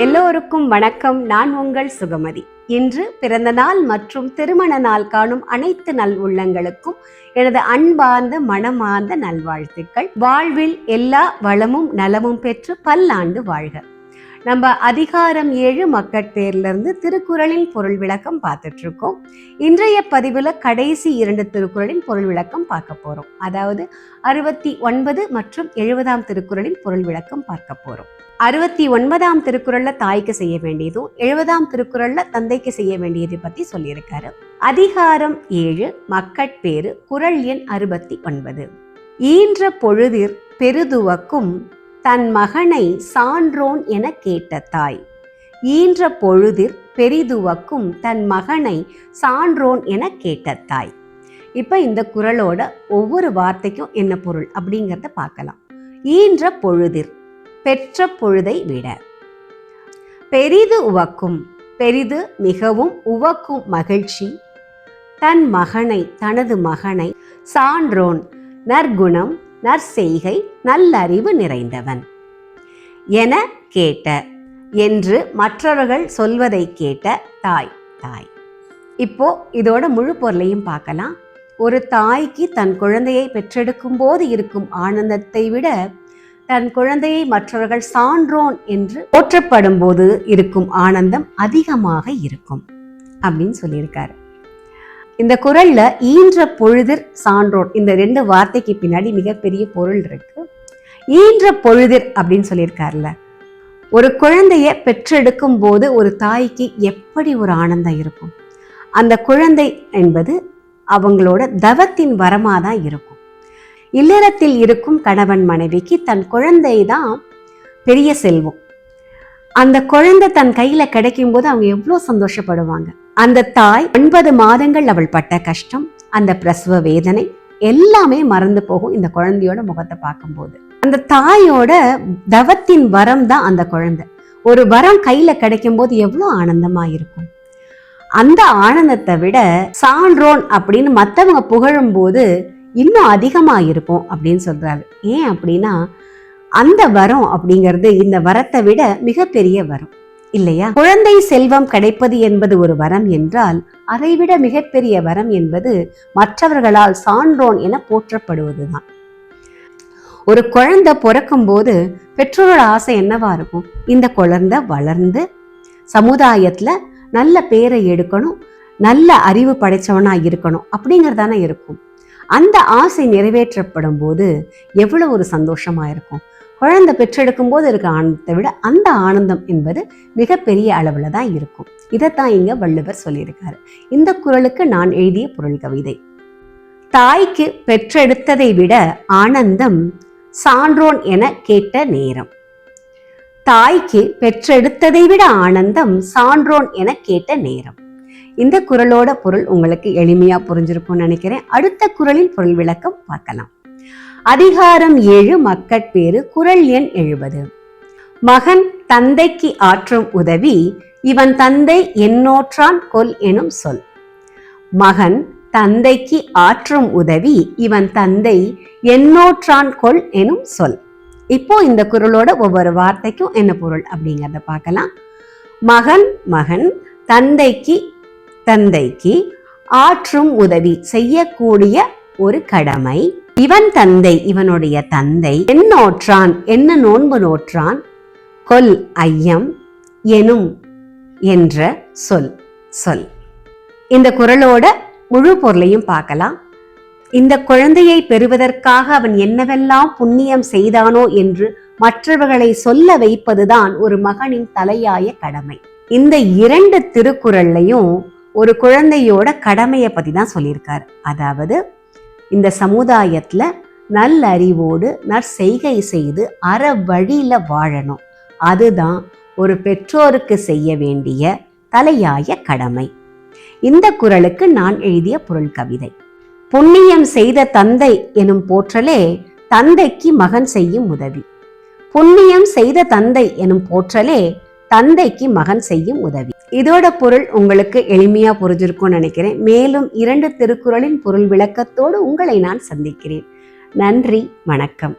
எல்லோருக்கும் வணக்கம். நான் உங்கள் சுகமதி. இன்று பிறந்த நாள் மற்றும் திருமண நாள் காணும் அனைத்து நல் உள்ளங்களுக்கும் எனது அன்பார்ந்த மனமார்ந்த நல்வாழ்த்துக்கள். வாழ்வில் எல்லா வளமும் நலமும் பெற்று பல்லாண்டு வாழ்க. நம்ம அதிகாரம் 7 மக்கட்பேர்லேருந்து திருக்குறளின் பொருள் விளக்கம் பார்த்துட்டு இருக்கோம். இன்றைய பதிவுல கடைசி 2 திருக்குறளின் பொருள் விளக்கம் பார்க்க போறோம். அதாவது 69 மற்றும் 70ஆம் திருக்குறளின் பொருள் விளக்கம் பார்க்க போறோம். 69ஆம் திருக்குறள்ல தாய்க்கு செய்ய வேண்டியதும் 70ஆம் திருக்குறள்ல தந்தைக்கு செய்ய வேண்டியதை பத்தி சொல்லியிருக்காரு. அதிகாரம் 7 மக்கட்பேறு, குறள் எண் 69. ஈன்ற பொழுதிற் பெருதுவக்கும் தன் மகனை சான்றோன் என கேட்ட தாய். ஈன்ற பொழுதிற் பெரிதுவக்கும் தன் மகனை சான்றோன் என கேட்ட தாய். இப்ப இந்த குறளோட ஒவ்வொரு வார்த்தைக்கும் என்ன பொருள் அப்படிங்கிறத பார்க்கலாம். ஈன்ற பொழுதிற், பெற்ற பொழுதை விட. பெரிது உவக்கும், பெரிது மிகவும், உவக்கும் மகிழ்ச்சி. தன் மகனை, தனது மகனை. சான்றோன் நற்குணம், நற்செய்கை, நல்லறிவு நிறைந்தவன் என கேட்ட, என்று மற்றவர்கள் சொல்வதை கேட்ட தாய். தாய். இப்போ இதோட முழு பொருளையும் பார்க்கலாம். ஒரு தாய்க்கு தன் குழந்தையை பெற்றெடுக்கும் போது இருக்கும் ஆனந்தத்தை விட தன் குழந்தையை மற்றவர்கள் சான்றோன் என்று போற்றப்படும் போது இருக்கும் ஆனந்தம் அதிகமாக இருக்கும் அப்படின்னு சொல்லியிருக்காரு. இந்த குறள்ல ஈன்ற பொழுதிற் சான்றோன் இந்த 2 வார்த்தைக்கு பின்னாடி மிகப்பெரிய பொருள் இருக்கு. ஈன்ற பொழுதிற் அப்படின்னு சொல்லியிருக்காருல, ஒரு குழந்தைய பெற்றெடுக்கும் போது ஒரு தாய்க்கு எப்படி ஒரு ஆனந்தம் இருக்கும். அந்த குழந்தை என்பது அவங்களோட தவத்தின் வரமாதான் இருக்கும். இல்லறத்தில் இருக்கும் கணவன் மனைவிக்கு தன் குழந்தை தான் பெரிய செல்வம். அந்த குழந்தை தன் கையில கிடைக்கும் போது அவங்க எவ்வளவு சந்தோஷப்படுவாங்க. அந்த தாய் 9 மாதங்கள் அவள் பட்ட கஷ்டம், அந்த பிரசவ வேதனை எல்லாமே மறந்து போகும் இந்த குழந்தையோட முகத்தை பார்க்கும்போது. அந்த தாயோட தவத்தின் வரம் தான் அந்த குழந்தை. ஒரு வரம் கையில கிடைக்கும் போது எவ்வளவு ஆனந்தமா இருக்கும். அந்த ஆனந்தத்தை விட சான்றோன் அப்படின்னு மற்றவங்க புகழும் போது இன்னும் அதிகமா இருக்கும் அப்படின்னு சொல்றாரு. ஏன் அப்படின்னா அந்த வரம் அப்படிங்கிறது இந்த வரத்தை விட மிகப்பெரிய வரம் இல்லையா? குழந்தை செல்வம் கிடைப்பது என்பது ஒரு வரம் என்றால் அதைவிட மிகப்பெரிய வரம் என்பது மற்றவர்களால் சான்றோன் என போற்றப்படுவதுதான். ஒரு குழந்தை பிறக்கும் போது பெற்றோரோட ஆசை என்னவா இருக்கும்? இந்த குழந்தை வளர்ந்து சமுதாயத்துல நல்ல பேரை எடுக்கணும், நல்ல அறிவு படைச்சவனா இருக்கணும் அப்படிங்கிறதானே இருக்கும். அந்த ஆசை நிறைவேற்றப்படும் போது எவ்வளவு ஒரு சந்தோஷமா இருக்கும். குழந்தை பெற்றெடுக்கும் போது இருக்க ஆனந்தத்தை விட அந்த ஆனந்தம் என்பது மிகப்பெரிய அளவுல தான் இருக்கும். இதைத்தான் இங்க வள்ளுவர் சொல்லியிருக்காரு. இந்த குறளுக்கு நான் எழுதிய பொருள் கவிதை. தாய்க்கு பெற்றெடுத்ததை விட ஆனந்தம் சான்றோன் என கேட்ட நேரம். தாய்க்கு பெற்றெடுத்ததை விட ஆனந்தம் சான்றோன் என கேட்ட நேரம். இந்த குறளோட பொருள் உங்களுக்கு எளிமையா புரிஞ்சிருக்கும்னு நினைக்கிறேன். அடுத்த குறளின் பொருள் விளக்கம் பார்க்கலாம். அதிகாரம் 7 மக்கட்பேறு, குறள் எண் 70. மகன் தந்தைக்கு ஆற்றும் உதவி இவன் தந்தை என்னோற்றான் கொல் எனும் சொல். மகன் தந்தைக்கு ஆற்றும் உதவி இவன் தந்தை என்னோற்றான் கொல் எனும் சொல். இப்போ இந்த குறளோட ஒவ்வொரு வார்த்தைக்கும் என்ன பொருள் அப்படிங்கிறத பார்க்கலாம். மகன், மகன், தந்தைக்கு ஆற்றும் உதவி செய்யக்கூடிய ஒரு கடமை. இவன் தந்தை, இவனுடைய தந்தை. என்னோற்றான், என்ன நோன்பு நோற்றான். கொல் ஐயம், எனும் என்ற சொல். சொல். இந்த குறளோட முழு பொருளையும் பார்க்கலாம். இந்த குழந்தையை பெறுவதற்காக அவன் என்னவெல்லாம் புண்ணியம் செய்தானோ என்று மற்றவர்களை சொல்ல வைப்பதுதான் ஒரு மகனின் தலையாய கடமை. இந்த 2 திருக்குறள்லையும் ஒரு குழந்தையோட கடமையை பத்தி தான் சொல்லியிருக்காரு. அதாவது இந்த சமுதாயத்துல நல்லறிவோடு நற்செய்கை செய்து அற வழியில வாழணும். அதுதான் ஒரு பெற்றோருக்கு செய்ய வேண்டிய தலையாய கடமை. இந்த குறளுக்கு நான் எழுதிய பொருள் கவிதை. புண்ணியம் செய்த தந்தை எனும் போற்றலே தந்தைக்கு மகன் செய்யும் உதவி. புண்ணியம் செய்த தந்தை எனும் போற்றலே தந்தைக்கு மகன் செய்யும் உதவி. இதோட பொருள் உங்களுக்கு எளிமையா புரிஞ்சிருக்கும்னு நினைக்கிறேன். மேலும் 2 திருக்குறளின் பொருள் விளக்கத்தோடு உங்களை நான் சந்திக்கிறேன். நன்றி, வணக்கம்.